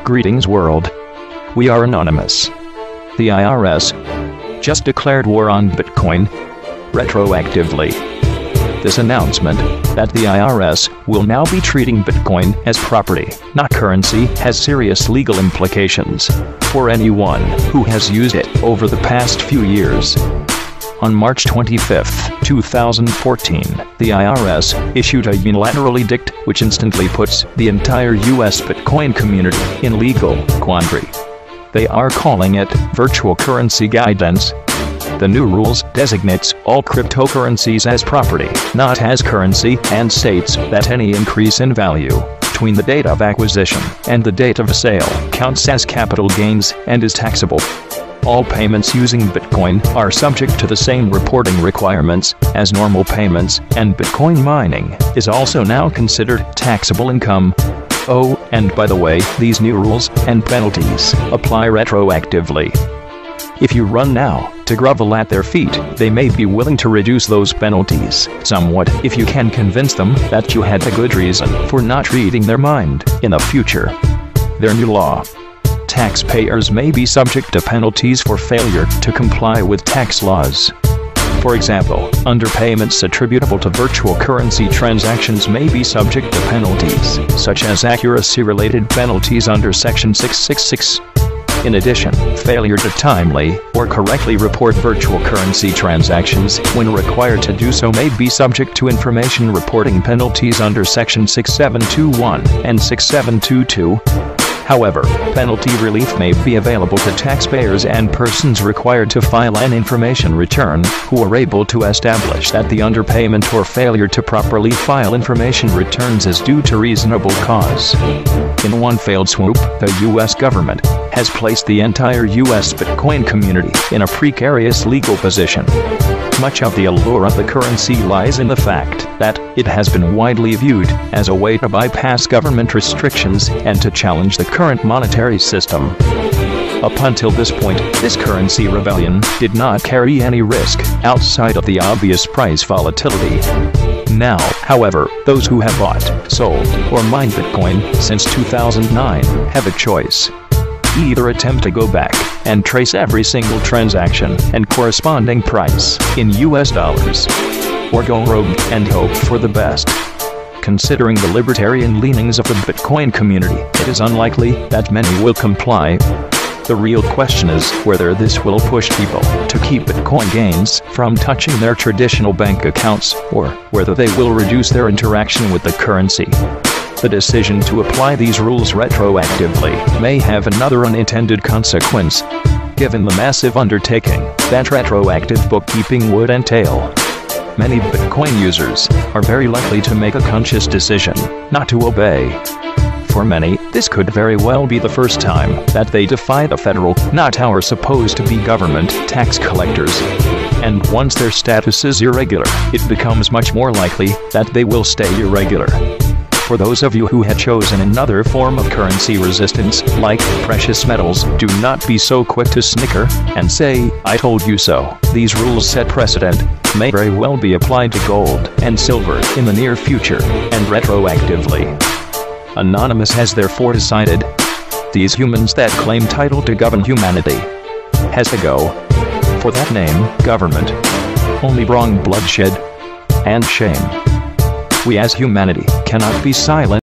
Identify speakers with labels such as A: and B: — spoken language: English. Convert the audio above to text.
A: Greetings world. We are anonymous. The IRS just declared war on Bitcoin retroactively. This announcement that the IRS will now be treating Bitcoin as property, not currency, has serious legal implications for anyone who has used it over the past few years. On March 25, 2014, the IRS issued a unilateral edict which instantly puts the entire US Bitcoin community in legal quandary. They are calling it virtual currency guidance. The new rules designates all cryptocurrencies as property, not as currency, and states that any increase in value between the date of acquisition and the date of sale counts as capital gains and is taxable. All payments using Bitcoin are subject to the same reporting requirements as normal payments, and Bitcoin mining is also now considered taxable income. Oh, and by the way, these new rules and penalties apply retroactively. If you run now to grovel at their feet, they may be willing to reduce those penalties somewhat if you can convince them that you had a good reason for not reading their mind in the future. Their new law: taxpayers may be subject to penalties for failure to comply with tax laws. For example, underpayments attributable to virtual currency transactions may be subject to penalties, such as accuracy-related penalties under Section 666. In addition, failure to timely or correctly report virtual currency transactions when required to do so may be subject to information reporting penalties under Section 6721 and 6722. However, penalty relief may be available to taxpayers and persons required to file an information return who are able to establish that the underpayment or failure to properly file information returns is due to reasonable cause. In one failed swoop, the U.S. government has placed the entire U.S. Bitcoin community in a precarious legal position. Much of the allure of the currency lies in the fact that it has been widely viewed as a way to bypass government restrictions and to challenge the current monetary system. Up until this point, this currency rebellion did not carry any risk outside of the obvious price volatility. Now, however, those who have bought, sold, or mined Bitcoin since 2009 have a choice. Either attempt to go back and trace every single transaction and corresponding price in US dollars, or go rogue and hope for the best. Considering the libertarian leanings of the Bitcoin community, it is unlikely that many will comply. The real question is whether this will push people to keep Bitcoin gains from touching their traditional bank accounts, or whether they will reduce their interaction with the currency. The decision to apply these rules retroactively may have another unintended consequence, given the massive undertaking that retroactive bookkeeping would entail. Many Bitcoin users are very likely to make a conscious decision not to obey. For many, this could very well be the first time that they defy the federal, not our supposed to be government, tax collectors. And once their status is irregular, it becomes much more likely that they will stay irregular. For those of you who had chosen another form of currency resistance, like precious metals, do not be so quick to snicker and say, "I told you so." These rules set precedent, may very well be applied to gold and silver in the near future, and retroactively. Anonymous has therefore decided, these humans that claim title to govern humanity has to go. For that name, government, only wrong bloodshed and shame. We as humanity cannot be silent.